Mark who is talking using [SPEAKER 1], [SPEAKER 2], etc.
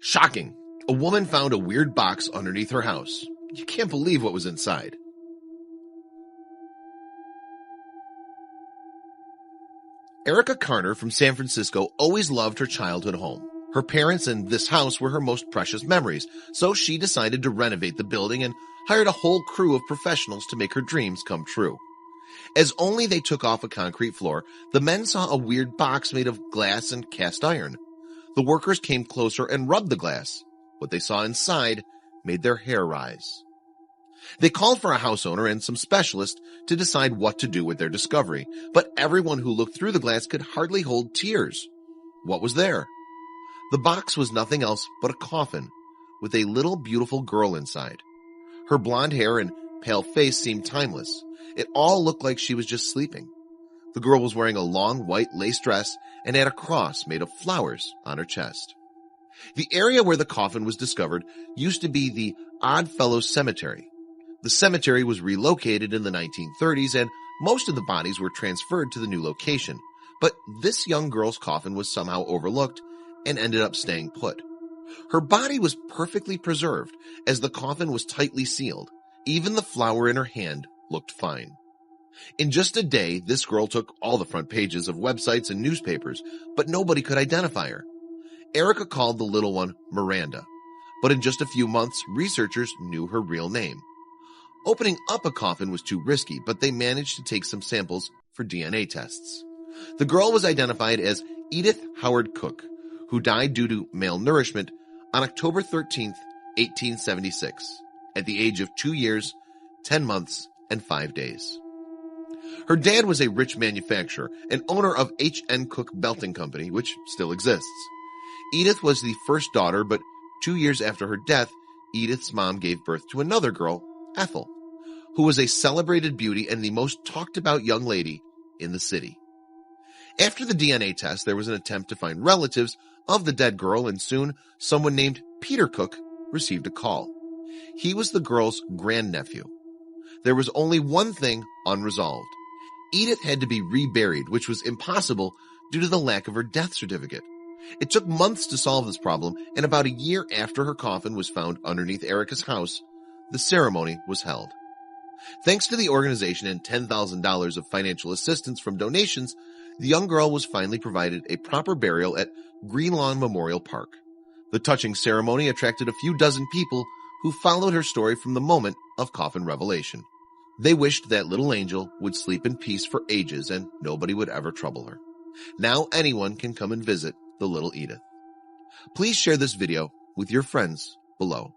[SPEAKER 1] Shocking. A woman found a weird box underneath her house. You can't believe what was inside. Ericka Carter from San Francisco always loved her childhood home. Her parents and this house were her most precious memories, so she decided to renovate the building and hired a whole crew of professionals to make her dreams come true. As only they took off a concrete floor, the men saw a weird box made of glass and cast iron. The workers came closer and rubbed the glass. What they saw inside made their hair rise. They called for a house owner and some specialists to decide what to do with their discovery, but everyone who looked through the glass could hardly hold tears. What was there? The box was nothing else but a coffin with a little beautiful girl inside. Her blonde hair and pale face seemed timeless. It all looked like she was just sleeping. The girl was wearing a long white lace dress and had a cross made of flowers on her chest. The area where the coffin was discovered used to be the Oddfellows Cemetery. The cemetery was relocated in the 1930s and most of the bodies were transferred to the new location. But this young girl's coffin was somehow overlooked and ended up staying put. Her body was perfectly preserved as the coffin was tightly sealed. Even the flower in her hand looked fine. In just a day, this girl took all the front pages of websites and newspapers, but nobody could identify her. Ericka called the little one Miranda, but in just a few months, researchers knew her real name. Opening up a coffin was too risky, but they managed to take some samples for DNA tests. The girl was identified as Edith Howard Cook, who died due to malnourishment on October 13, 1876, at the age of 2 years, 10 months, and 5 days. Her dad was a rich manufacturer and owner of H.N. Cook Belting Company, which still exists. Edith was the first daughter, but 2 years after her death, Edith's mom gave birth to another girl, Ethel, who was a celebrated beauty and the most talked about young lady in the city. After the DNA test, there was an attempt to find relatives of the dead girl, and soon someone named Peter Cook received a call. He was the girl's grandnephew. There was only one thing unresolved. Edith had to be reburied, which was impossible due to the lack of her death certificate. It took months to solve this problem, and about a year after her coffin was found underneath Ericka's house, the ceremony was held. Thanks to the organization and $10,000 of financial assistance from donations, the young girl was finally provided a proper burial at Green Lawn Memorial Park. The touching ceremony attracted a few dozen people who followed her story from the moment of coffin revelation. They wished that little angel would sleep in peace for ages and nobody would ever trouble her. Now anyone can come and visit the little Edith. Please share this video with your friends below.